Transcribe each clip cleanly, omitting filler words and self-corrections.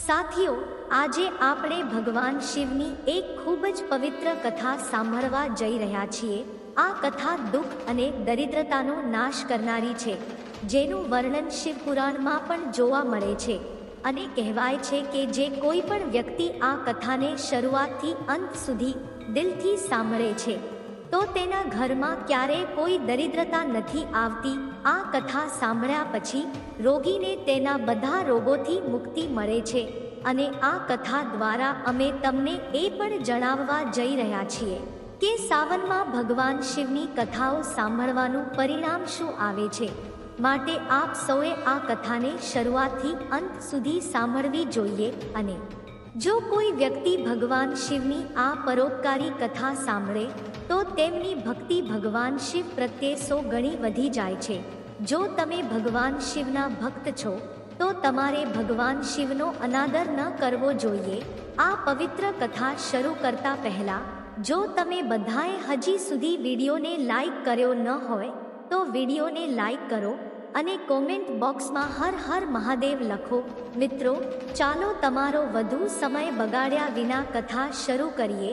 સાથીઓ, આજે આપણે ભગવાન શિવની એક ખૂબ જ પવિત્ર કથા સાંભળવા જઈ રહ્યા છીએ. આ કથા દુઃખ અને દરિદ્રતાનો નાશ કરનારી છે, જેનું વર્ણન શિવ પુરાણમાં પણ જોવા મળે છે. અને કહેવાય છે કે જે કોઈ પણ વ્યક્તિ આ કથાને શરૂઆતથી અંત સુધી દિલથી સાંભળે છે તો તેના ઘરમાં ક્યારેય કોઈ દરિદ્રતા નથી આવતી. આ કથા સાંભળ્યા પછી રોગીને તેના બધા રોગોથી મુક્તિ મળે છે. અને આ કથા દ્વારા અમે તમને એ પણ જણાવવા જઈ રહ્યા છીએ કે સાવનમાં ભગવાન શિવની કથાઓ સાંભળવાનું પરિણામ શું આવે છે. માટે આપ સૌએ આ કથાને શરૂઆતથી અંત સુધી સાંભળવી જોઈએ. અને જો કોઈ વ્યક્તિ ભગવાન શિવની આ પરોપકારી કથા સાંભળે તો તેમની ભક્તિ ભગવાન શિવ પ્રત્યે 100 ગણી વધી જાય છે. જો તમે ભગવાન શિવના ભક્ત છો તો તમારે ભગવાન શિવનો અનાદર ન કરવો જોઈએ. આ પવિત્ર કથા શરૂ કરતા પહેલા જો તમે બધાએ હજી સુધી વિડીયોને લાઈક કર્યો ન હોય તો વિડીયોને લાઈક કરો અને કોમેન્ટ બોક્સમાં હર હર મહાદેવ લખો. મિત્રો, ચાલો તમારો વધુ સમય બગાડ્યા વિના કથા શરૂ કરીએ.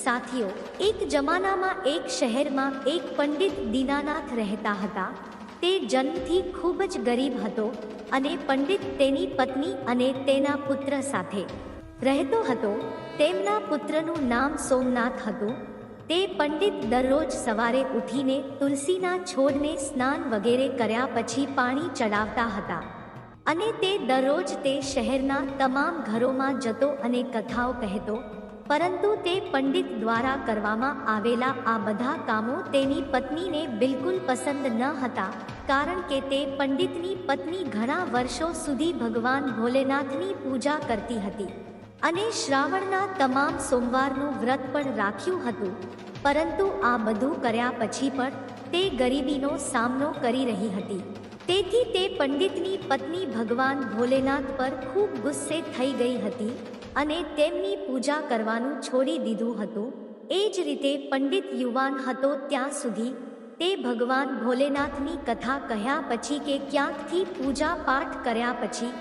સાથીઓ, એક જમાનામાં એક શહેરમાં એક પંડિત દીનાનાથ રહેતા હતા. તે જન્મથી ખૂબ જ ગરીબ હતો અને પંડિત તેની પત્ની અને તેના પુત્ર સાથે રહેતો હતો. તેમના પુત્રનું નામ સોમનાથ હતું. તે પંડિત દરરોજ સવારે ઉઠીને તુલસીના છોડને સ્નાન વગેરે કર્યા પછી પાણી ચડાવતા હતા. અને તે દરરોજ તે શહેરના તમામ ઘરોમાં જતો અને કથાઓ કહેતો. પરંતુ તે પંડિત દ્વારા કરવામાં આવેલા આ બધા કામો તેની પત્નીને બિલકુલ પસંદ ન હતા, કારણ કે તે પંડિતની પત્ની ઘણા વર્ષો સુધી ભગવાન ભોલેનાથની પૂજા કરતી હતી અને શ્રાવણના તમામ સોમવારનું વ્રત પણ રાખ્યું હતું. પરંતુ આ બધું કર્યા પછી પણ તે ગરીબીનો સામનો કરી રહી હતી. તેથી તે પંડિતની પત્ની ભગવાન ભોલેનાથ પર ખૂબ ગુસ્સે થઈ ગઈ હતી અને તેમની પૂજા કરવાનું છોડી દીધું હતું. એ જ રીતે પંડિત યુવાન હતો ત્યાં સુધી તે ભગવાન ભોલેનાથની કથા કહ્યા પછી કે ક્યાંકથી પૂજા પાઠ કર્યા પછી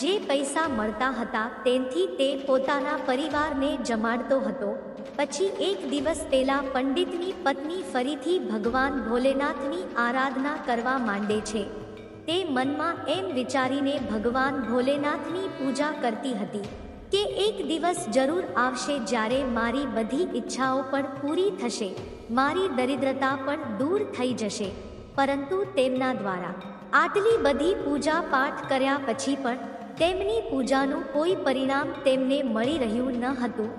જે પૈસા મળતા હતા તેનાથી તે પોતાના પરિવારને જમાડતો હતો. પછી એક દિવસ પહેલા પંડિતની પત્ની ફરીથી ભગવાન ભોલેનાથની આરાધના કરવા માંડે છે. તે મનમાં એમ વિચારીને ભગવાન ભોલેનાથની પૂજા કરતી હતી કે એક દિવસ જરૂર આવશે જ્યારે મારી બધી ઈચ્છાઓ પણ પૂરી થશે, મારી દરિદ્રતા પણ દૂર થઈ જશે. પરંતુ તેમના દ્વારા આટલી બધી પૂજા પાઠ કર્યા પછી પણ તેમની પૂજાનું કોઈ પરિણામ તેમને મળી રહ્યું ન હતું,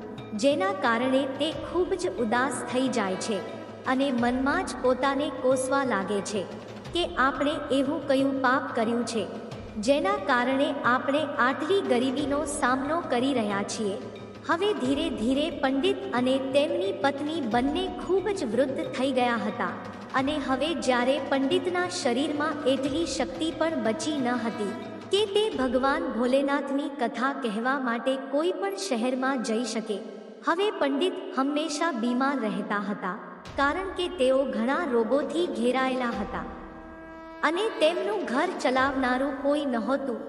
જેના કારણે તે ખૂબ જ ઉદાસ થઈ જાય છે અને મનમાં જ પોતાને કોસવા લાગે છે કે આપણે એવું કયું પાપ કર્યું છે જેના કારણે આપણે આટલી ગરીબીનો સામનો કરી રહ્યા છીએ. હવે ધીરે ધીરે પંડિત અને તેમની પત્ની બંને ખૂબ જ વૃદ્ધ થઈ ગયા હતા અને હવે જ્યારે પંડિતના શરીરમાં એટલી શક્તિ પણ બચી ન હતી કે તે ભગવાન ભોલેનાથની કથા કહેવા માટે કોઈ પણ શહેરમાં જઈ શકે. હવે પંડિત હંમેશા બીમાર રહેતા હતા, કારણ કે તેઓ ઘણા રોગોથી ઘેરાયેલા હતા અને તેમનું ઘર ચલાવનારું કોઈ નહોતું,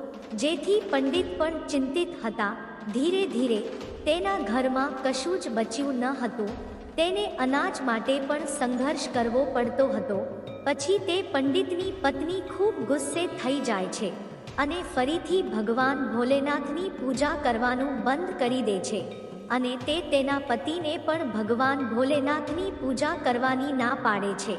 જેથી પંડિત પણ ચિંતિત હતા. ધીરે ધીરે તેના ઘરમાં કશું જ બચ્યું ન હતું. તેને અનાજ માટે પણ સંઘર્ષ કરવો પડતો હતો. પછી તે પંડિતની પત્ની ખૂબ ગુસ્સે થઈ જાય છે અને ફરીથી ભગવાન ભોલેનાથની પૂજા કરવાનું બંધ કરી દે છે અને તે તેના પતિને પણ ભગવાન ભોલેનાથની પૂજા કરવાની ના પાડે છે.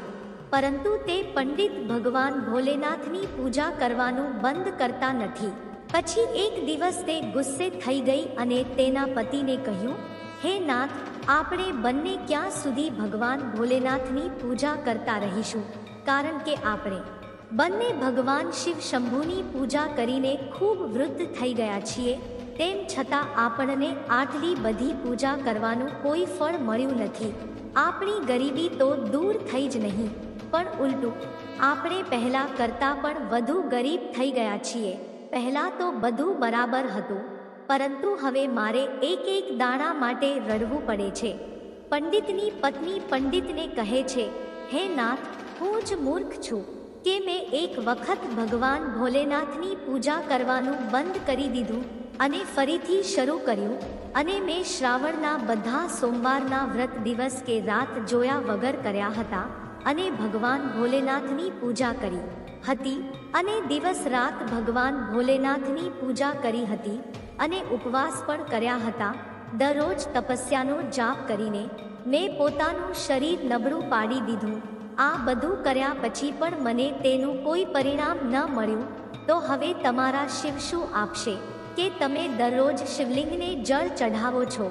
પરંતુ તે પંડિત ભગવાન ભોલેનાથની પૂજા કરવાનું બંધ કરતા નથી. પછી એક દિવસ તે ગુસ્સે થઈ ગઈ અને તેના પતિને કહ્યું, હે નાથ, આપણે બંને ક્યાં સુધી ભગવાન ભોલેનાથની પૂજા કરતા રહીશું, કારણ કે આપણે બંને ભગવાન શિવ શંભુની પૂજા કરીને ખૂબ વૃદ્ધ થઈ ગયા છીએ. તેમ છતાં આપણને આટલી બધી પૂજા કરવાનું કોઈ ફળ મળ્યું નથી. આપણી ગરીબી તો દૂર થઈ જ નહીં, પણ ઉલટું આપણે પહેલાં કરતાં પણ વધુ ગરીબ થઈ ગયા છીએ. પહેલાં તો બધું બરાબર હતું, પરંતુ હવે મારે એક એક દાણા માટે રડવું પડે છે. પંડિતની પત્ની પંડિતને કહે છે, હે નાથ, હું જ મૂર્ખ છું કે મેં એક વખત ભગવાન ભોલેનાથની પૂજા કરવાનું બંધ કરી દીધું અને ફરીથી શરૂ કર્યું, અને મેં શ્રાવણના બધા સોમવારના વ્રત દિવસ કે રાત જોયા વગર કર્યા હતા, અને ભગવાન ભોલેનાથની પૂજા કરી હતી, અને દિવસ રાત ભગવાન ભોલેનાથની પૂજા કરી હતી, અને ઉપવાસ પણ કર્યા હતા. દરરોજ તપસ્યાનો જાપ કરીને મેં પોતાનું શરીર નબળું પાડી દીધું. આ બધું કર્યા પછી પણ મને તેનું કોઈ પરિણામ ન મળ્યું. તો હવે તમારા શિવ શું આપશે કે તમે દરરોજ શિવલિંગને જળ ચઢાવો છો?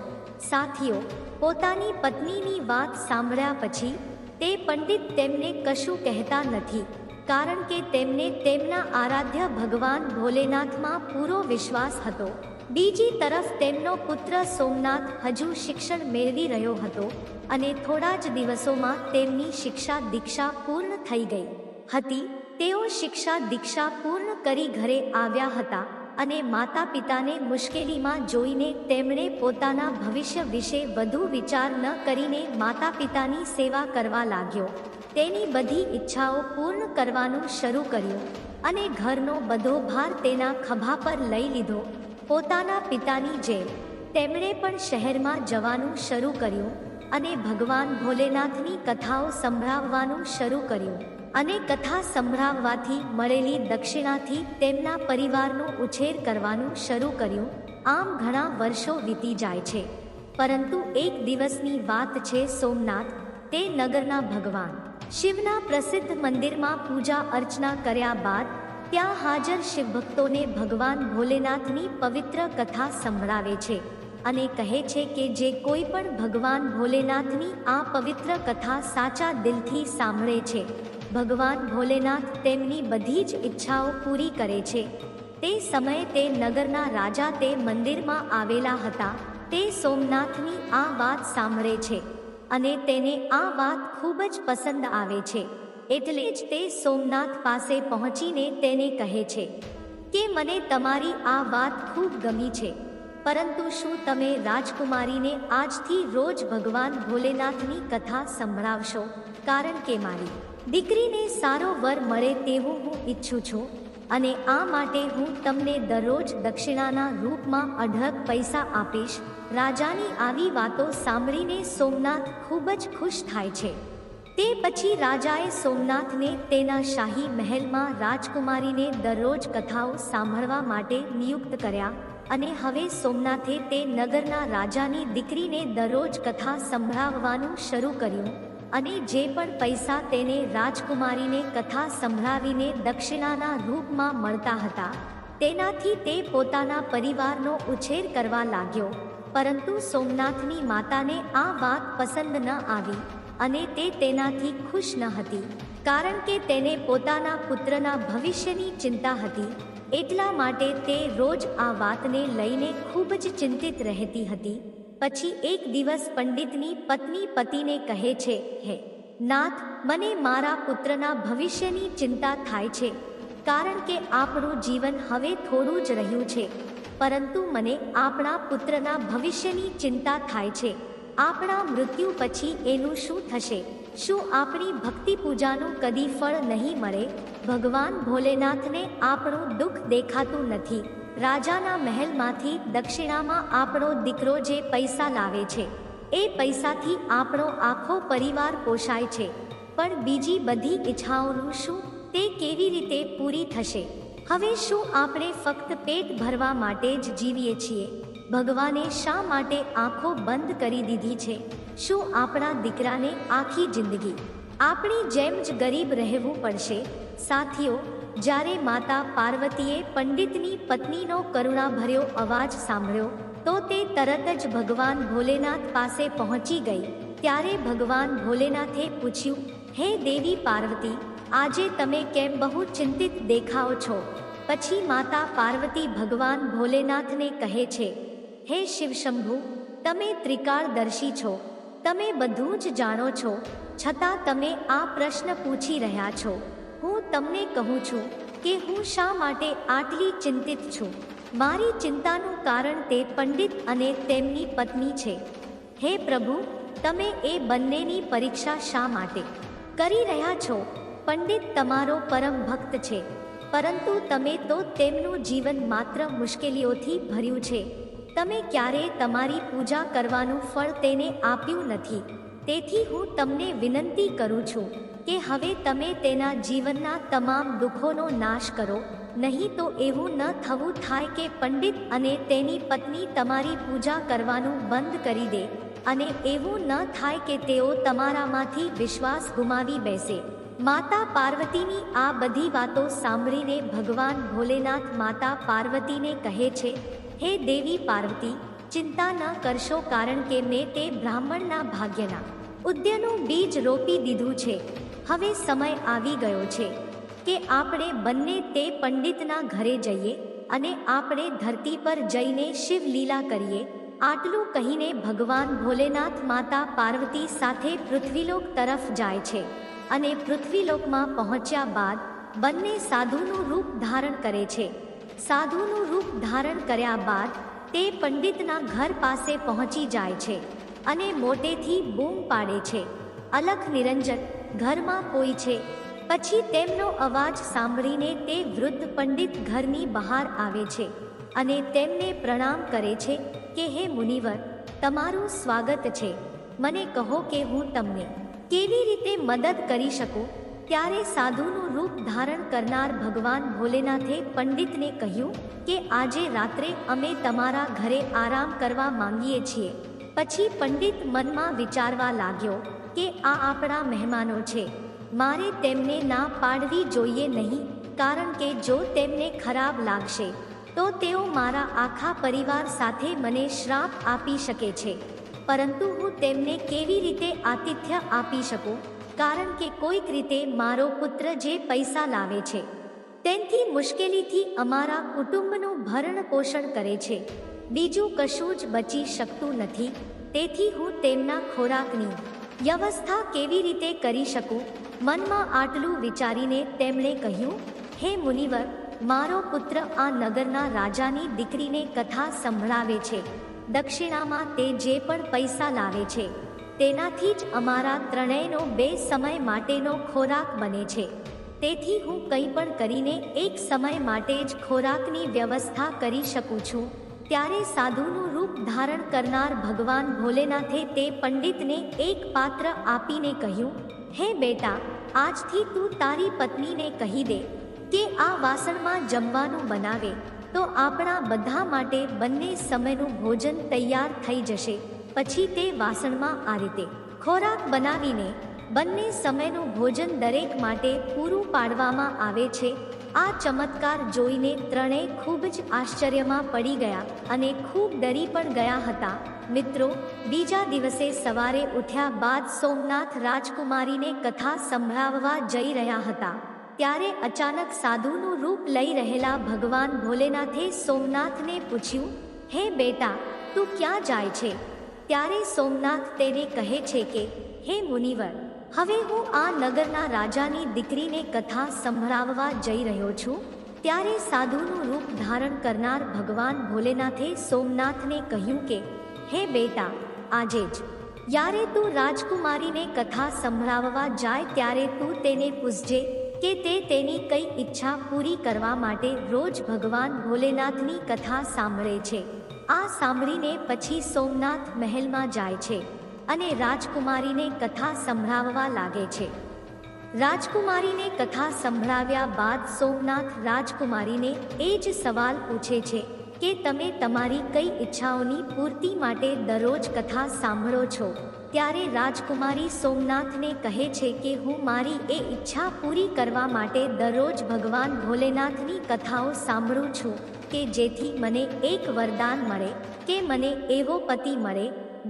સાથીઓ, પોતાની પત્નીની વાત સાંભળ્યા પછી તે પંડિત તેમને કશું કહેતા નથી, કારણ કે તેમને તેમના આરાધ્ય ભગવાન ભોલેનાથમાં પૂરો વિશ્વાસ હતો. બીજી તરફ તેમનો પુત્ર સોમનાથ હજુ શિક્ષણ મેળવી રહ્યો હતો, અને થોડા જ દિવસોમાં તેમની શિક્ષા દીક્ષા પૂર્ણ થઈ ગઈ હતી. તેઓ શિક્ષા દીક્ષા પૂર્ણ કરી ઘરે આવ્યા હતા, અને માતા પિતાને મુશ્કેલીમાં જોઈને તેમણે પોતાના ભવિષ્ય વિશે વધુ વિચાર ન કરીને માતા પિતાની સેવા કરવા લાગ્યો. તેની બધી ઈચ્છાઓ પૂર્ણ કરવાનું શરૂ કર્યું, અને ઘરનો બધો ભાર તેના ખભા પર લઈ લીધો. પોતાના પિતાની જેમ તેમણે પણ શહેરમાં જવાનું શરૂ કર્યું, અને ભગવાન ભોલેનાથની કથાઓ સંભળાવવાનું શરૂ કર્યું. અને કથા સંભળાવવાથી મળેલી દક્ષિણાથી તેમના પરિવારનો ઉછેર કરવાનું શરૂ કર્યું. આમ ઘણા વર્ષો વીતી જાય છે, પરંતુ એક દિવસની વાત છે. સોમનાથ તે નગરના ભગવાન શિવના પ્રસિદ્ધ મંદિરમાં પૂજા અર્ચના કર્યા બાદ ત્યાં હાજર શિવભક્તોને ભગવાન ભોલેનાથની પવિત્ર કથા સંભળાવે છે, અને કહે છે કે જે કોઈ પણ ભગવાન ભોલેનાથની આ પવિત્ર કથા સાચા દિલથી સાંભળે છે, ભગવાન ભોલેનાથ તેમની બધી જ ઈચ્છાઓ પૂરી કરે છે. તે સમયે તે નગરના રાજા તે મંદિરમાં આવેલા હતા. તે સોમનાથની આ વાત સાંભળે છે, અને તેને આ વાત ખૂબ જ પસંદ આવે છે. એટલે જ તે સોમનાથ પાસે પહોંચીને તેને કહે છે કે મને તમારી આ વાત ખૂબ ગમી છે, પરંતુ શું તમે રાજકુમારીને આજથી રોજ ભગવાન ભોલેનાથની કથા સંભળાવશો? કારણ કે મારી દીકરીને સારો વર મળે તેવું હું ઈચ્છું છું, અને આ માટે હું તમને દરરોજ દક્ષિણાના રૂપમાં અઢળક પૈસા આપીશ. રાજાની આવી વાતો સાંભળીને સોમનાથ ખૂબ જ ખુશ થાય છે. તે પછી રાજાએ સોમનાથને તેના શાહી મહેલમાં રાજકુમારીને દરરોજ કથાઓ સાંભળવા માટે નિયુક્ત કર્યા, અને હવે સોમનાથે તે નગરના રાજાની દીકરીને દરરોજ કથા સંભળાવવાનું શરૂ કર્યું. અને જે પણ પૈસા તેને રાજકુમારીને કથા સંભળાવીને દક્ષિણાના રૂપમાં મળતા હતા, તેનાથી તે પોતાના પરિવારનો ઉછેર કરવા લાગ્યો. પરંતુ સોમનાથની માતાને આ વાત પસંદ ન આવી, અને તે તેનાથી ખુશ ન હતી, કારણ કે તેને પોતાના પુત્રના ભવિષ્યની ચિંતા હતી. એટલા માટે તે રોજ આ વાતને લઈને ખૂબ જ ચિંતિત રહેતી હતી. પછી એક દિવસ પંડિતની પત્ની પતિને કહે છે, હે નાથ, મને મારા પુત્રના ભવિષ્યની ચિંતા થાય છે, કારણ કે આપણું જીવન હવે થોડું જ રહ્યું છે, પરંતુ મને આપણા પુત્રના ભવિષ્યની ચિંતા થાય છે. આપણા મૃત્યુ પછી એનું શું થશે? શું આપણી ભક્તિ પૂજાનું કદી ફળ નહીં મળે? ભગવાન ભોલેનાથને આપણું દુઃખ દેખાતું નથી. રાજાના મહેલમાંથી દક્ષિણામાં આપણો દીકરો જે પૈસા લાવે છે, એ પૈસાથી આપણો આખો પરિવાર પોષાય છે, પણ બીજી બધી ઈચ્છાઓનું શું? તે કેવી રીતે પૂરી થશે? હવે શું આપણે ફક્ત પેટ ભરવા માટે જ જીવીએ છીએ? ભગવાને શા માટે આંખો બંધ કરી દીધી છે? શું આપણા દીકરાને આખી જિંદગી આપણી જેમ જ ગરીબ રહેવું પડશે? સાથીઓ, જ્યારે માતા પાર્વતીએ પંડિતની પત્નીનો કરુણાભર્યો અવાજ સાંભળ્યો, તો તે તરત જ ભગવાન ભોલેનાથ પાસે પહોંચી ગઈ. ત્યારે ભગવાન ભોલેનાથે પૂછ્યું, હે દેવી પાર્વતી, આજે તમે કેમ બહુ ચિંતિત દેખાઓ છો? પછી માતા પાર્વતી ભગવાન ભોલેનાથને કહે છે, હે શિવશંભુ, તમે ત્રિકાળદર્શી છો, તમે બધું જ જાણો છો, છતાં તમે આ પ્રશ્ન પૂછી રહ્યા છો. હું તમને કહું છું કે હું શા માટે આટલી ચિંતિત છું. મારી ચિંતાનું કારણ તે પંડિત અને તેમની પત્ની છે. હે પ્રભુ, તમે એ બંનેની પરીક્ષા શા માટે કરી રહ્યા છો? પંડિત તમારો પરમ ભક્ત છે, પરંતુ તમે તો તેમનું જીવન માત્ર મુશ્કેલીઓથી ભર્યું છે. તમે ક્યારેય તમારી પૂજા કરવાનું ફળ તેને આપ્યું નથી. તેથી હું તમને વિનંતી કરું છું કે હવે તમે તેના જીવનના તમામ દુઃખોનો નાશ કરો. નહીં તો એવું ન થવું થાય કે પંડિત અને તેની પત્ની તમારી પૂજા કરવાનું બંધ કરી દે, અને એવું ન થાય કે તેઓ તમારામાંથી વિશ્વાસ ગુમાવી બેસે. માતા પાર્વતીની આ બધી વાતો સાંભળીને ભગવાન ભોલેનાથ માતા પાર્વતીને કહે છે, હે દેવી પાર્વતી, ચિંતા ન કરશો, કારણ કે મેં તે બ્રાહ્મણના ભાગ્યના ઉદ્યનું બીજ રોપી દીધું છે. હવે સમય આવી ગયો છે કે આપણે બંને તે પંડિતના ઘરે જઈએ અને આપણે ધરતી પર જઈને શિવલીલા કરીએ. આટલું કહીને ભગવાન ભોલેનાથ માતા પાર્વતી સાથે પૃથ્વીલોક તરફ જાય છે, અને પૃથ્વીલોકમાં પહોંચ્યા બાદ બંને સાધુનું રૂપ ધારણ કરે છે. સાધુનું રૂપ ધારણ કર્યા બાદ તે પંડિતના ઘર પાસે પહોંચી જાય છે અને મોટેથી બૂમ પાડે છે, અલખ નિરંજન, ઘરમાં કોઈ છે. પછી તેમનો અવાજ સાંભળીને તે વૃદ્ધ પંડિત ઘરની બહાર આવે છે અને તેમને પ્રણામ કરે છે કે હે મુનિવર, તમારું સ્વાગત છે. મને કહો કે હું તમને કેવી રીતે મદદ કરી શકું? ત્યારે સાધુનું રૂપ ધારણ કરનાર ભગવાન ભોલેનાથે પંડિતને કહ્યું કે આજે રાત્રે અમે તમારા ઘરે આરામ કરવા માંગીએ છીએ. પછી પંડિત મનમાં વિચારવા લાગ્યો કે આ આપણા મહેમાનો છે, મારે તેમને ના પાડવી જોઈએ નહીં, કારણ કે જો તેમને ખરાબ લાગશે તો તેઓ મારા આખા પરિવાર સાથે મને શ્રાપ આપી શકે છે. પરંતુ હું તેમને કેવી રીતે આતિથ્ય આપી શકું? કારણ કે કોઈક રીતે મારો પુત્ર જે પૈસા લાવે છે તેનાથી મુશ્કેલીથી અમારા કુટુંબનું ભરણ પોષણ કરે છે. બીજું કશું જ બચી શકતું નથી. તેથી હું તેમના ખોરાકની વ્યવસ્થા કેવી રીતે કરી શકું? મનમાં આટલું વિચારીને તેમણે કહ્યું, હે મુનિવર, મારો પુત્ર આ નગરના રાજાની દીકરીને કથા સંભળાવે છે. દક્ષિણામાં તે જે પણ પૈસા લાવે છે તેનાથી જ અમારા ત્રણેયનો 2 સમય માટેનો ખોરાક બને છે. તેથી હું કંઈ પણ કરીને એક સમય માટે જ ખોરાકની વ્યવસ્થા કરી શકું છું. ત્યારે સાધુનું રૂપ ધારણ કરનાર ભગવાન ભોલેનાથે તે પંડિતને એક પાત્ર આપીને કહ્યું, હે બેટા, આજથી તું તારી પત્નીને કહી દે કે આ વાસણમાં જમવાનું બનાવે, તો આપણા બધા માટે બંને સમયનું ભોજન તૈયાર થઈ જશે. પછી તે વાસણમાં આ રીતે ખોરાક બનાવીને બંને સમયનું ભોજન દરેક માટે પૂરું પાડવામાં આવે છે. આ ચમત્કાર જોઈને ત્રણેય ખૂબ જ આશ્ચર્યમાં પડી ગયા અને ખૂબ ડરી પણ ગયા હતા. મિત્રો, બીજા દિવસે સવારે ઉઠ્યા બાદ સોમનાથ રાજકુમારીને કથા સંભળાવવા જઈ રહ્યા હતા. ત્યારે અચાનક સાધુનું રૂપ લઈ રહેલા ભગવાન ભોલેનાથે સોમનાથને પૂછ્યું, હે બેટા, તું ક્યાં જાય છે? ત્યારે સોમનાથ તેને કહે છે કે, હે મુનિવર, હવે હું આ નગરના રાજાની દીકરીને કથા સંભળાવવા જઈ રહ્યો છું. ત્યારે સાધુનું રૂપ ધારણ કરનાર ભગવાન ભોલેનાથે સોમનાથને કહ્યું કે, હે બેટા, આજે જ જ્યારે તું રાજકુમારીને કથા સંભળાવવા જાય ત્યારે તું તેને પૂછજે કે તે તેની કઈ ઈચ્છા પૂરી કરવા માટે રોજ ભગવાન ભોલેનાથની કથા સાંભળે છે. આ સાંભળીને પછી સોમનાથ મહેલમાં જાય છે અને રાજકુમારીને કથા સંભળાવવા લાગે છે. રાજકુમારીને કથા સંભળાવ્યા બાદ સોમનાથ રાજકુમારીને એ જ સવાલ પૂછે છે કે તમે તમારી કઈ ઈચ્છાઓની પૂર્તિ માટે દરરોજ કથા સાંભળો છો? ત્યારે રાજકુમારી સોમનાથને કહે છે કે હું મારી એ ઈચ્છા પૂરી કરવા માટે દરરોજ ભગવાન ભોલેનાથની કથાઓ સાંભળું છું કે જેથી મને એક વરદાન મળે કે મને એવો પતિ મળે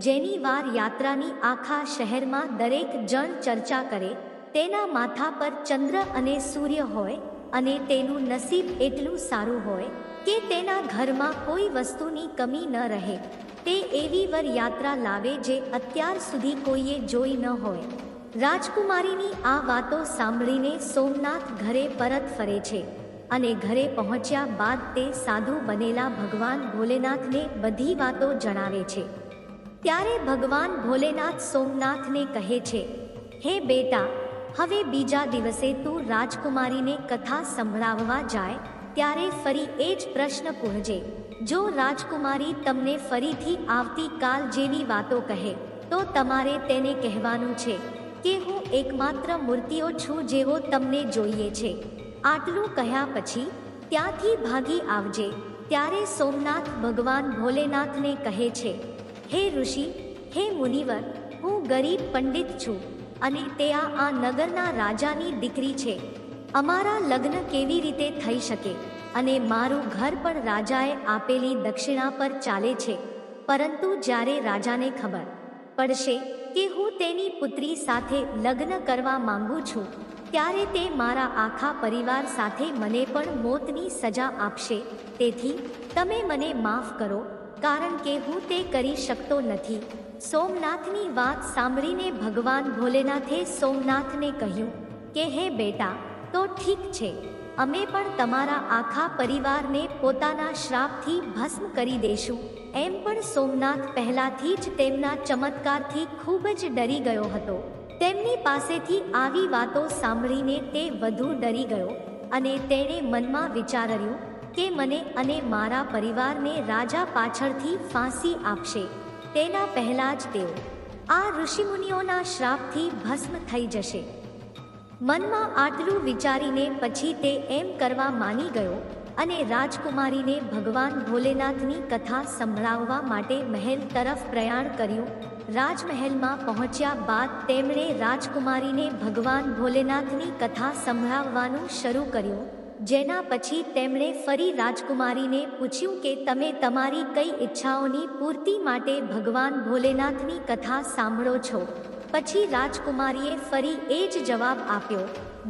જેની વાર યાત્રાની આખા શહેરમાં દરેક જણ ચર્ચા કરે, તેના માથા પર ચંદ્ર અને સૂર્ય હોય અને તેનું નસીબ એટલું સારું હોય કે તેના ઘરમાં કોઈ વસ્તુની કમી ન રહે. તે એવી વર યાત્રા લાવે જે અત્યાર સુધી કોઈએ જોઈ ન હોય. રાજકુમારીની આ વાતો સાંભળીને સોમનાથ ઘરે પરત ફરે છે અને ઘરે પહોંચ્યા બાદ તે સાધુ બનેલા ભગવાન ભોલેનાથને બધી વાતો જણાવે છે. ત્યારે ભગવાન ભોલેનાથ સોમનાથને કહે છે, હે બેટા, હવે બીજા દિવસે તું રાજકુમારીને કથા સંભળાવવા જાય ત્યારે ફરી એ જ પ્રશ્ન પૂછજે. જો રાજકુમારી તમને ફરીથી આવતીકાલ જેવી વાતો કહે તો તમારે તેને કહેવાનું છે કે હું એકમાત્ર મૂર્તિઓ છું જેવો તમને જોઈએ છે. આટલું કહ્યા પછી ત્યાંથી ભાગી આવજે. ત્યારે સોમનાથ ભગવાન ભોલેનાથને કહે છે, હે ઋષિ, હે મુનિવર, હું ગરીબ પંડિત છું અને તે આ નગરના રાજાની દીકરી છે. અમારા લગ્ન કેવી રીતે થઈ શકે? અને મારું ઘર પણ રાજાએ આપેલી દક્ષિણા પર ચાલે છે. પરંતુ જ્યારે રાજાને ખબર પડશે કે હું તેની પુત્રી સાથે લગ્ન કરવા માંગુ છું ત્યારે તે મારા આખા પરિવાર સાથે મને પણ મોતની સજા આપશે. તેથી તમે મને માફ કરો, કારણ કે હું તે કરી શકતો નથી. સોમનાથની વાત સાંભળીને ભગવાન ભોલેનાથે સોમનાથને કહ્યું કે હે બેટા, તો ઠીક છે, અમે પણ તમારા આખા પરિવારને પોતાના શ્રાપથી ભસ્મ કરી દેશું. એમ પણ સોમનાથ પહેલાથી જ તેમના ચમત્કારથી ખૂબ જ ડરી ગયો હતો. તેમની પાસેથી આવી વાતો સાંભળીને તે વધુ ડરી ગયો અને તેણે મનમાં વિચાર્યું કે મને અને મારા પરિવારને રાજા પાછળથી ફાંસી આપશે તેના પહેલાં જ તેઓ આ ઋષિમુનિઓના શ્રાપથી ભસ્મ થઈ જશે. મનમાં આટલું વિચારીને પછી તે એમ કરવા માની ગયો અને રાજકુમારીને ભગવાન ભોલેનાથની કથા સંભળાવવા માટે મહેલ તરફ પ્રયાણ કર્યું. રાજમહેલમાં પહોંચ્યા બાદ તેમણે રાજકુમારીને ભગવાન ભોલેનાથની કથા સંભળાવવાનું શરૂ કર્યું. જેના પછી તેમણે ફરી રાજકુમારીને પૂછ્યું કે તમે તમારી કઈ ઈચ્છાઓની પૂર્તિ માટે ભગવાન ભોલેનાથની કથા સાંભળો છો? પછી રાજકુમારીએ ફરી એ જ જવાબ આપ્યો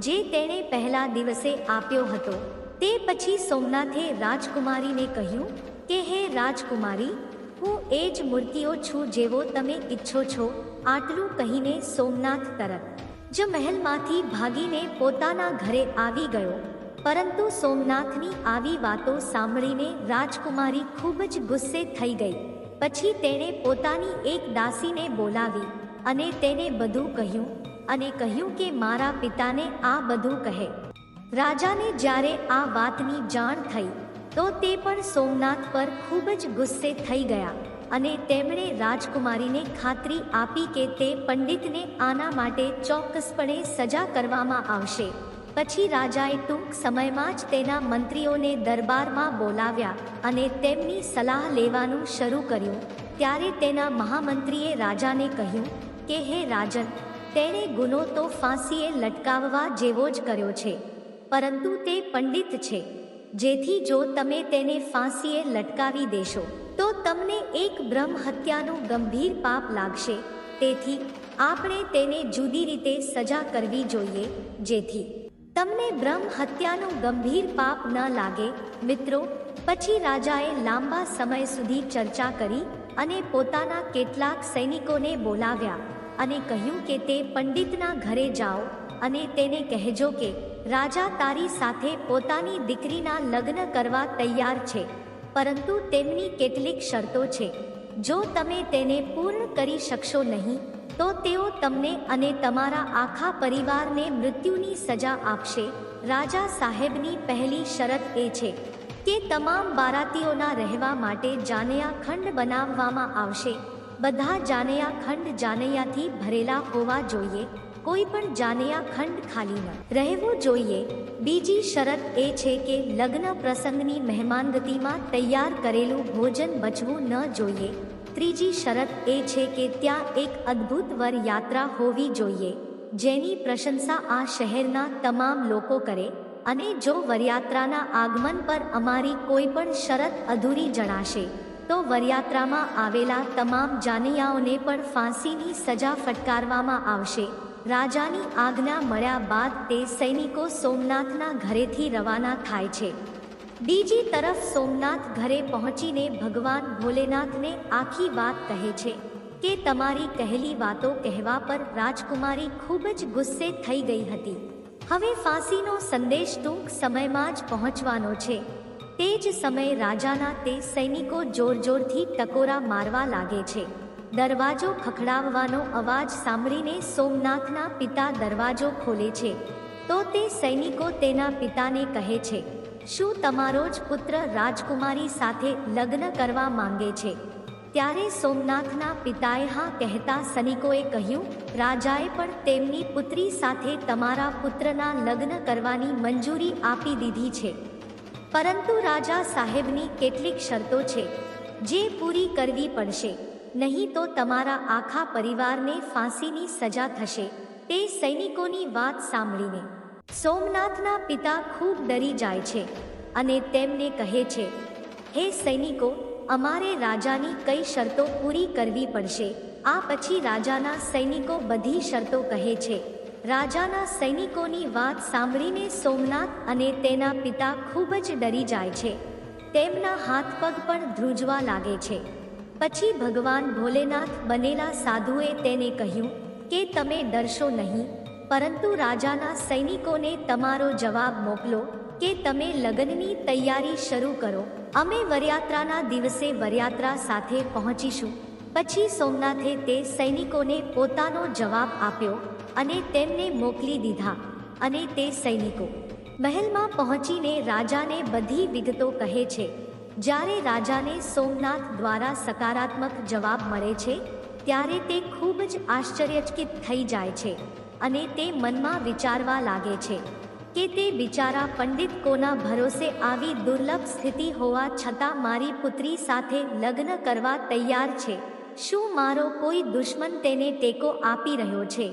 જે તેણે પહેલા દિવસે આપ્યો હતો. તે પછી સોમનાથે રાજકુમારીને કહ્યું કે હે રાજકુમારી, હું એ જ મૂર્તિઓ છું જેવો તમે ઈચ્છો છો. આટલું કહીને સોમનાથ તરત જ મહેલમાંથી ભાગીને પોતાના ઘરે આવી ગયો. પરંતુ સોમનાથની આવી વાતો સાંભળીને રાજકુમારી ખૂબ જ ગુસ્સે થઈ ગઈ. પછી તેણે પોતાની એક દાસીને બોલાવી અને તેને બધું કહ્યું અને કહ્યું કે મારા પિતાને આ બધું કહે. રાજાને જ્યારે આ વાતની જાણ થઈ તો તે પણ સોમનાથ પર ખૂબ જ ગુસ્સે થઈ ગયા અને તેમણે રાજકુમારીને ખાતરી આપી કે તે પંડિતને આના માટે ચોક્કસપણે સજા કરવામાં આવશે. પછી રાજાએ ટૂંક સમયમાં જ તેના મંત્રીઓને દરબારમાં બોલાવ્યા અને તેમની સલાહ લેવાનું શરૂ કર્યું. ત્યારે તેના મહામંત્રીએ રાજાને કહ્યું કે હે રાજન, તેણે ગુનો તો ફાંસીએ લટકાવવા જેવો જ કર્યો છે, પરંતુ તે પંડિત છે, જેથી જો તમે તેને ફાંસીએ લટકાવી દેશો તો તમને એક બ્રહ્મ હત્યાનું ગંભીર પાપ લાગશે. તેથી આપણે તેને જુદી રીતે સજા કરવી જોઈએ જેથી તમને બ્રહ્મ હત્યાનું ગંભીર પાપ ન લાગે. મિત્રો, પછી રાજાએ લાંબા સમય સુધી ચર્ચા કરી અને પોતાના કેટલાક સૈનિકોને બોલાવ્યા અને કહ્યું કે તે પંડિતના ઘરે જાઓ અને તેને કહેજો કે રાજા તારી સાથે પોતાની દીકરીના લગ્ન કરવા તૈયાર છે, પરંતુ તેમની કેટલીક શરતો છે. જો તમે તેને પૂર્ણ કરી શકશો નહીં તો તેઓ તમને અને તમારા આખા પરિવારને મૃત્યુની સજા આપશે. રાજા સાહેબની પહેલી શરત એ છે કે તમામ બારાતીઓના રહેવા માટે જાનૈયા ખંડ બનાવવામાં આવશે. બધા જાનૈયા ખંડ જાનૈયાથી ભરેલા હોવા જોઈએ. કોઈ પણ જાનૈયા ખંડ ખાલી ન રહેવું જોઈએ. બીજી શરત એ છે કે લગ્ન પ્રસંગની મહેમાનગતિમાં તૈયાર કરેલું ભોજન બચવું ન જોઈએ. ત્રીજી શરત એ છે કે ત્યાં એક અદ્ભુત વર યાત્રા હોવી જોઈએ જેની પ્રશંસા આ શહેરના તમામ લોકો કરે, અને જો વરયાત્રાના આગમન પર અમારી કોઈ પણ શરત અધૂરી જણાશે તો વરયાત્રામાં આવેલા તમામ જાનૈયાઓને પણ ફાંસીની સજા ફટકારવામાં આવશે. રાજાની આજ્ઞા મળ્યા બાદ તે સૈનિકો સોમનાથના ઘરેથી રવાના થાય છે. બીજી તરફ સોમનાથ ઘરે પહોંચીને ભગવાન ભોલેનાથને આખી વાત કહે છે કે તમારી કહેલી વાતો કહેવા પર રાજકુમારી ખૂબ જ ગુસ્સે થઈ ગઈ હતી. હવે ફાંસીનો સંદેશ ટૂંક સમયમાં જ પહોંચવાનો છે. તે જ સમયે રાજાના તે સૈનિકો જોરજોરથી ટકોરા મારવા લાગે છે. દરવાજો ખખડાવવાનો અવાજ સાંભળીને સોમનાથના પિતા દરવાજો ખોલે છે તો તે સૈનિકો તેના પિતાને કહે છે, શું તમારો જ પુત્ર રાજકુમારી સાથે લગ્ન કરવા માંગે છે? ત્યારે સોમનાથના પિતાએ હા કહેતા સૈનિકોએ કહ્યું, રાજાએ પણ તેમની પુત્રી સાથે તમારા પુત્રના લગ્ન કરવાની મંજૂરી આપી દીધી છે, પરંતુ રાજા સાહેબની કેટલીક શરતો છે જે પૂરી કરવી પડશે, નહીં તો તમારા આખા પરિવારને ફાંસીની સજા થશે. તે સૈનિકોની વાત સાંભળીને સોમનાથના પિતા ખૂબ ડરી જાય છે અને તેમને કહે છે, હે સૈનિકો, અમારે રાજાની કઈ શરતો પૂરી કરવી પડશે? આ પછી રાજાના સૈનિકો બધી શરતો કહે છે. રાજાના સૈનિકોની વાત સાંભળીને સોમનાથ અને તેના પિતા ખૂબ જ ડરી જાય છે. તેમના હાથ પગ પણ ધ્રુજવા લાગે છે. પછી ભગવાન ભોલેનાથ બનેલા સાધુએ તેને કહ્યું કે તમે ડરશો નહીં, પરંતુ રાજાના સૈનિકોને તમારો જવાબ મોકલો કે તમે લગ્નની તૈયારી શરૂ કરો. અમે વરયાત્રાના દિવસે વરયાત્રા સાથે પહોંચીશું. પછી સોમનાથે તે સૈનિકોને પોતાનો જવાબ આપ્યો અને તેમને મોકલી દીધા. અને તે સૈનિકો મહેલમાં પહોંચીને રાજાને બધી વિગતો કહે છે. જ્યારે રાજાને સોમનાથ દ્વારા સકારાત્મક જવાબ મળે છે ત્યારે તે ખૂબ જ આશ્ચર્યચકિત થઈ જાય છે અને તે મનમાં વિચારવા લાગે છે કે તે બિચારા પંડિત કોના ભરોસે આવી દુર્લભ સ્થિતિ હોવા છતાં મારી પુત્રી સાથે લગ્ન કરવા તૈયાર છે? શું મારો કોઈ દુશ્મન તેને ટેકો આપી રહ્યો છે?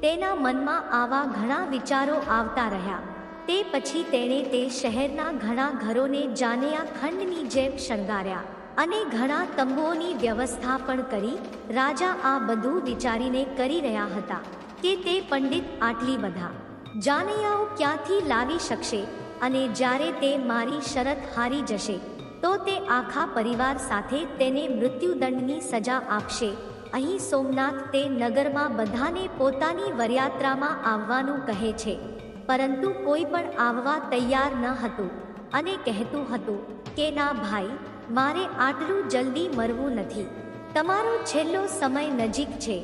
તેના મનમાં આવા ઘણા વિચારો આવતા રહ્યા. તે પછી તેણે તે શહેરના ઘણા ઘરોને જાનૈયા ખંડની જેમ શણગાર્યા અને ઘણા તંબુઓની વ્યવસ્થા પણ કરી. રાજા આ બધું વિચારીને કરી રહ્યા હતા કે તે પંડિત આટલી બધા જાનૈયાઓ ક્યાંથી લાવી શકશે, અને જ્યારે તે મારી શરત હારી જશે તો તે આખા પરિવાર સાથે તેને મૃત્યુદંડની સજા આપશે. અહીં સોમનાથ તે નગરમાં બધાને પોતાની વરયાત્રામાં આવવાનું કહે છે, પરંતુ કોઈ પણ આવવા તૈયાર ન હતું અને કહેતું હતું કે ના ભાઈ, મારે આટલું જલ્દી મરવું નથી. તમારો છેલ્લો સમય નજીક છે,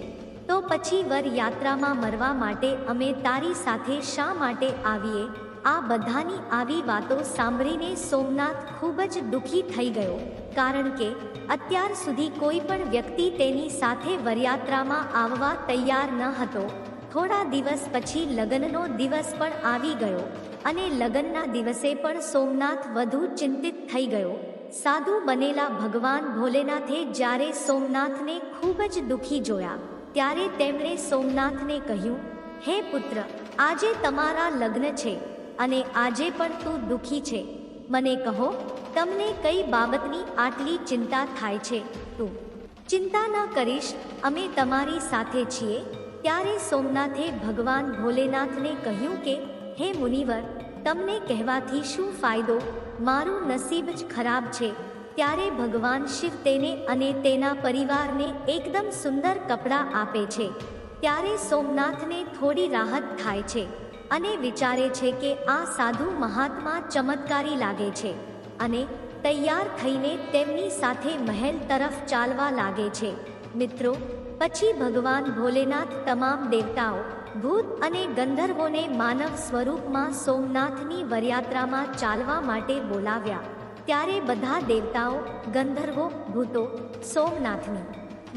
તો પછી વરયાત્રામાં મરવા માટે અમે તારી સાથે શા માટે આવીએ? આ બધાની આવી વાતો સાંભળીને સોમનાથ ખૂબ જ દુઃખી થઈ ગયો, કારણ કે અત્યાર સુધી કોઈ પણ વ્યક્તિ તેની સાથે વરયાત્રામાં આવવા તૈયાર ન હતો. થોડા દિવસ પછી લગ્નનો દિવસ પણ આવી ગયો અને લગ્નના દિવસે પણ સોમનાથ વધુ ચિંતિત થઈ ગયો. સાધુ બનેલા ભગવાન ભોલેનાથે જ્યારે સોમનાથને ખૂબ જ દુઃખી જોયા ત્યારે તેમણે સોમનાથને કહ્યું, હે પુત્ર, આજે તમારા લગ્ન છે અને આજે પણ તું દુઃખી છે. મને કહો, તમને કઈ બાબતની આટલી ચિંતા થાય છે? તું ચિંતા ન કરીશ, અમે તમારી સાથે છીએ. ત્યારે સોમનાથે ભગવાન ભોલેનાથને કહ્યું કે, હે મુનિવર, તમને કહેવાથી શું ફાયદો? મારું નસીબ જ ખરાબ છે. ત્યારે ભગવાન શિવ તેને અને તેના પરિવારને એકદમ સુંદર કપડાં આપે છે. ત્યારે સોમનાથને થોડી રાહત થાય છે અને વિચારે છે કે આ સાધુ મહાત્મા ચમત્કારી લાગે છે અને તૈયાર થઈને તેમની સાથે મહેલ તરફ ચાલવા લાગે છે. મિત્રો, પછી ભગવાન ભોલેનાથ તમામ દેવતાઓ, ભૂત અને ગંધર્વોને માનવ સ્વરૂપમાં સોમનાથની વરયાત્રામાં ચાલવા માટે બોલાવ્યા. ત્યારે બધા દેવતાઓ, ગંધર્વો, ભૂતો સોમનાથની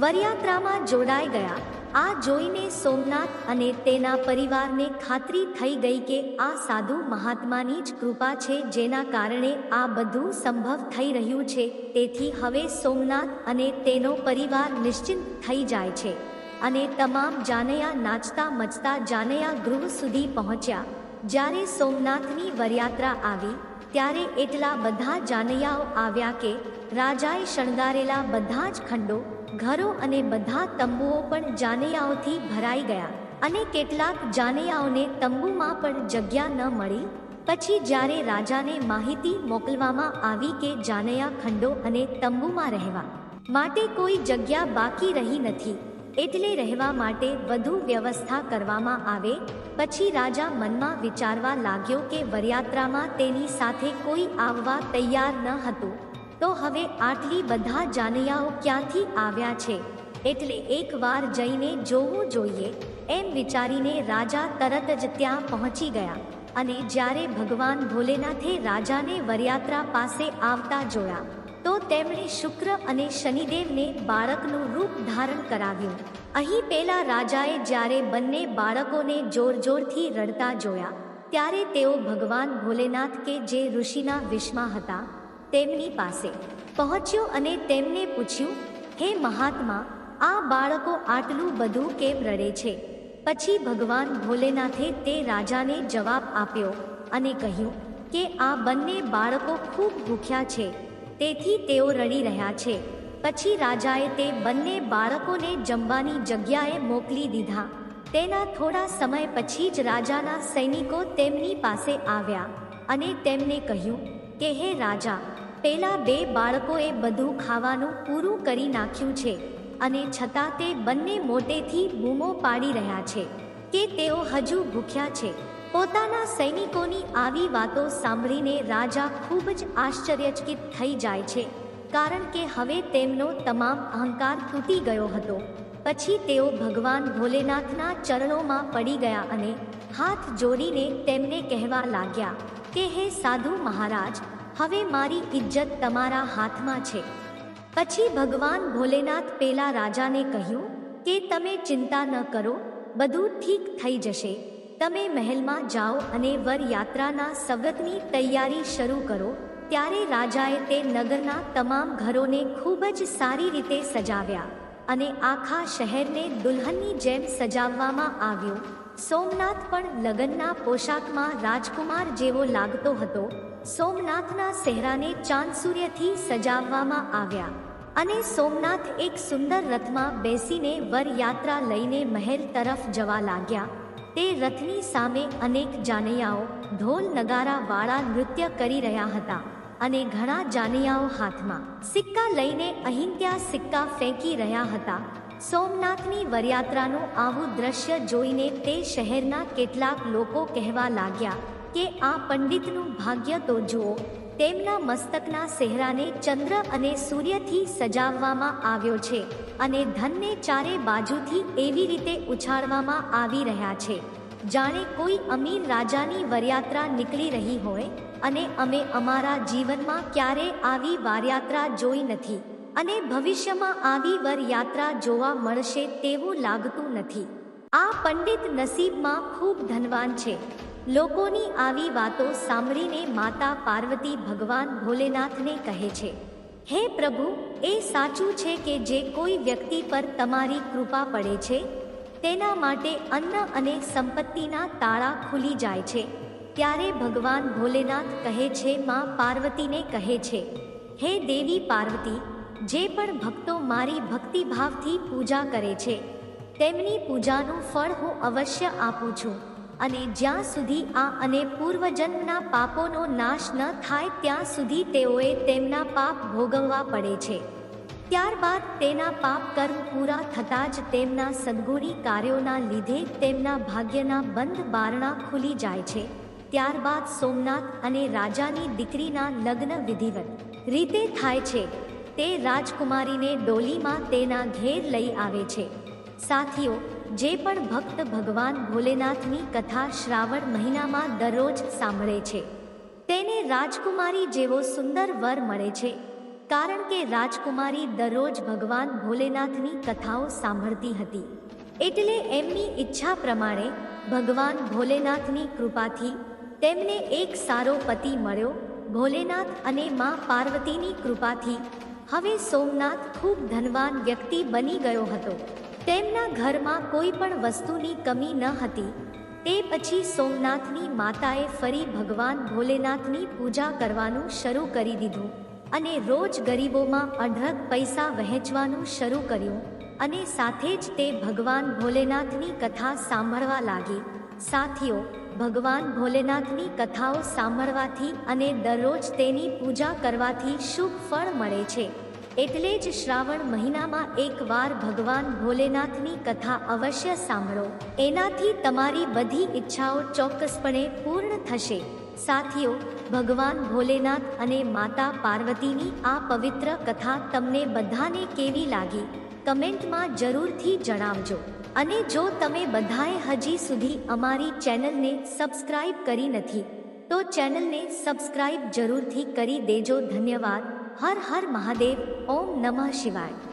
વરયાત્રામાં જોડાઈ ગયા. આ જોઈને સોમનાથ અને તેના પરિવારને ખાતરી થઈ ગઈ કે આ સાધુ મહાત્માની જ કૃપા છે જેના કારણે આ બધું સંભવ થઈ રહ્યું છે. તેથી હવે સોમનાથ અને તેનો પરિવાર નિશ્ચિંત થઈ જાય છે અને તમામ જાનૈયા નાચતા મચતા જાનૈયા ગૃહ સુધી પહોંચ્યા. જ્યારે સોમનાથની વરયાત્રા આવી ત્યારે એટલા બધા જાનૈયાઓ આવ્યા કે રાજાએ શણગારેલા બધા જ ખંડો, ઘરો અને બધા તંબુઓ પણ જાનૈયાઓથી ભરાઈ ગયા અને કેટલાક જાનૈયાઓને તંબુમાં પણ જગ્યા ન મળી. પછી જ્યારે રાજાને માહિતી મોકલવામાં આવી કે જાનૈયા ખંડો અને તંબુમાં રહેવા માટે કોઈ જગ્યા બાકી રહી નથી, એટલે રહેવા માટે વધુ વ્યવસ્થા કરવામાં આવે. પછી રાજા મનમાં વિચારવા લાગ્યો કે વરયાત્રામાં તેની સાથે કોઈ આવવા તૈયાર ન હતું, તો હવે આટલી બધા જાનૈયાઓ ક્યાંથી આવ્યા છે? એટલે એકવાર જઈને જોવું જોઈએ એમ વિચારીને રાજા તરત જ ત્યાં પહોંચી ગયા. અને જ્યારે ભગવાન ભોલેનાથે રાજાને વરયાત્રા પાસે આવતા જોયા તો તેમણે શુક્ર અને શનિદેવને બાળકનું રૂપ ધારણ કરાવ્યું. અહીં પેલા રાજાએ જ્યારે બંને બાળકોને જોરથી રડતા જોયા ત્યારે તેઓ ભગવાન ભોલેનાથ કે જે ઋષિના વિશ્વમાં હતા તેમની પાસે પહોંચ્યો અને તેમને પૂછ્યું, હે મહાત્મા, આ બાળકો આટલું બધું કેમ રડે છે? પછી ભગવાન ભોલેનાથે તે રાજાને જવાબ આપ્યો અને કહ્યું કે આ બંને બાળકો ખૂબ ભૂખ્યા છે, તેથી તેઓ રડી રહ્યા છે. પછી રાજાએ તે બંને બાળકોને જમવાની જગ્યાએ મોકલી દીધા. તેના થોડા સમય પછી જ રાજાના સૈનિકો તેમની પાસે આવ્યા અને તેમને કહ્યું કે હે રાજા, પેલા બે બાળકોએ બધું ખાવાનું પૂરું કરી નાખ્યું છે અને છતાં તે બંને મોટેથી બૂમો પાડી રહ્યા છે કે તેઓ હજુ ભૂખ્યા છે. પોતાના સૈનિકોની આવી વાતો સાંભળીને રાજા ખૂબ જ આશ્ચર્યચકિત થઈ જાય છે, કારણ કે હવે તેમનો તમામ અહંકાર તૂટી ગયો હતો. પછી તેઓ ભગવાન ભોલેનાથના ચરણોમાં પડી ગયા અને હાથ જોડીને તેમને કહેવા લાગ્યા કે હે સાધુ મહારાજ, હવે મારી ઇજ્જત તમારા હાથમાં છે. પછી ભગવાન ભોલેનાથ પેલા રાજાને કહ્યું કે તમે ચિંતા ન કરો, બધું ઠીક થઈ જશે. તમે મહેલમાં જાઓ અને વરયાત્રાના સ્વાગતની તૈયારી શરૂ કરો. ત્યારે રાજાએ તે નગરના તમામ ઘરોને ખૂબ જ સારી રીતે સજાવ્યા અને આખા શહેરને દુલ્હનની જેમ સજાવવામાં આવ્યું. સોમનાથ પણ લગ્નના પોશાકમાં રાજકુમાર જેવો લાગતો હતો. સોમનાથના શહેરાને ચાંદ સૂર્યથી સજાવવામાં આવ્યા અને સોમનાથ એક સુંદર રથમાં બેસીને વરયાત્રા લઈને મહેલ તરફ જવા લાગ્યા. તે રથની સામે અનેક જાનૈયાઓ ઢોલ નગારા વાળા નૃત્ય કરી રહ્યા હતા અને ઘણા જાનૈયાઓ હાથમાં સિક્કા લઈને અહીં ત્યાં સિક્કા ફેંકી રહ્યા હતા. સોમનાથની વરયાત્રાનું આવું દ્રશ્ય જોઈને તે શહેરના કેટલાક લોકો કહેવા લાગ્યા કે આ પંડિતનું ભાગ્ય તો જુઓ, તેમના મસ્તકના ચહેરાને ચંદ્ર અને સૂર્યથી સજાવવામાં આવ્યો છે અને ધનને ચારે બાજુથી એવી રીતે ઉછાળવામાં આવી રહ્યા છે જાણે કોઈ અમીર રાજાની વરયાત્રા નીકળી રહી હોય. અને અમે અમારા જીવનમાં ક્યારે આવી વરયાત્રા જોઈ નથી અને ભવિષ્યમાં આવી વરયાત્રા જોવા મળશે તેવું લાગતું નથી. આ પંડિત નસીબમાં ખૂબ ધનવાન છે. લોકોની આવી વાતો સાંભળીને માતા પાર્વતી ભગવાન ભોલેનાથને કહે છે, હે પ્રભુ, એ સાચું છે કે જે કોઈ વ્યક્તિ પર તમારી કૃપા પડે છે તેના માટે અન્ન અને સંપત્તિના તાળા ખુલી જાય છે. ત્યારે ભગવાન ભોલેનાથ કહે છે, માં પાર્વતીને કહે છે, હે દેવી પાર્વતી, જે પણ ભક્તો મારી ભક્તિભાવથી પૂજા કરે છે તેમની પૂજાનું ફળ હું અવશ્ય આપું છું. અને જ્યાં સુધી આ અને પૂર્વજન્મના પાપોનો નાશ ન થાય ત્યાં સુધી તેઓએ તેમના પાપ ભોગવવા પડે છે. ત્યારબાદ તેના પાપ કર્મ પૂરા થતાં જ તેમના સદ્ગુણી કાર્યોના લીધે તેમના ભાગ્યના બંધ બારણા ખુલી જાય છે. ત્યારબાદ સોમનાથ અને રાજાની દીકરીના લગ્ન વિધિવત રીતે થાય છે. તે રાજકુમારીને ડોલીમાં તેના ઘેર લઈ આવે છે. સાથીઓ, જે પણ ભક્ત ભગવાન ભોલેનાથની કથા શ્રાવણ મહિનામાં દરરોજ સાંભળે છે તેને રાજકુમારી જેવો સુંદર વર મળે છે, કારણ કે રાજકુમારી દરરોજ ભગવાન ભોલેનાથની કથાઓ સાંભળતી હતી. એટલે એમની ઈચ્છા પ્રમાણે ભગવાન ભોલેનાથની કૃપાથી તેમને એક સારો પતિ મળ્યો. ભોલેનાથ અને માં પાર્વતીની કૃપાથી હવે સોમનાથ ખૂબ ધનવાન વ્યક્તિ બની ગયો હતો. તેમના ઘરમાં કોઈ પણ વસ્તુની કમી ન હતી. તે પછી સોમનાથની માતાએ ફરી ભગવાન ભોલેનાથની પૂજા કરવાનું શરૂ કરી દીધું અને રોજ ગરીબોમાં અઢળક પૈસા વહેંચવાનું શરૂ કર્યું અને સાથે જ તે ભગવાન ભોલેનાથની કથા સાંભળવા લાગી. સાથીઓ, ભગવાન ભોલેનાથની કથાઓ સાંભળવાથી અને દરરોજ તેની પૂજા કરવાથી શુભ ફળ મળે છે. એટલે જ શ્રાવણ મહિનામાં એકવાર ભગવાન ભોલેનાથની કથા અવશ્ય સાંભળો. એનાથી તમારી બધી ઈચ્છાઓ ચોક્કસપણે પૂર્ણ થશે. સાથીઓ, ભગવાન ભોલેનાથ અને માતા પાર્વતીની આ પવિત્ર કથા તમને બધાને કેવી લાગી? કમેન્ટમાં જરૂરથી જણાવજો. અને જો તમે બધાએ હજી સુધી અમારી ચેનલને સબસ્ક્રાઇબ કરી નથી તો ચેનલને સબસ્ક્રાઇબ જરૂરથી કરી દેજો. ધન્યવાદ. હર હર મહાદેવ. ઓમ નમઃ શિવાય.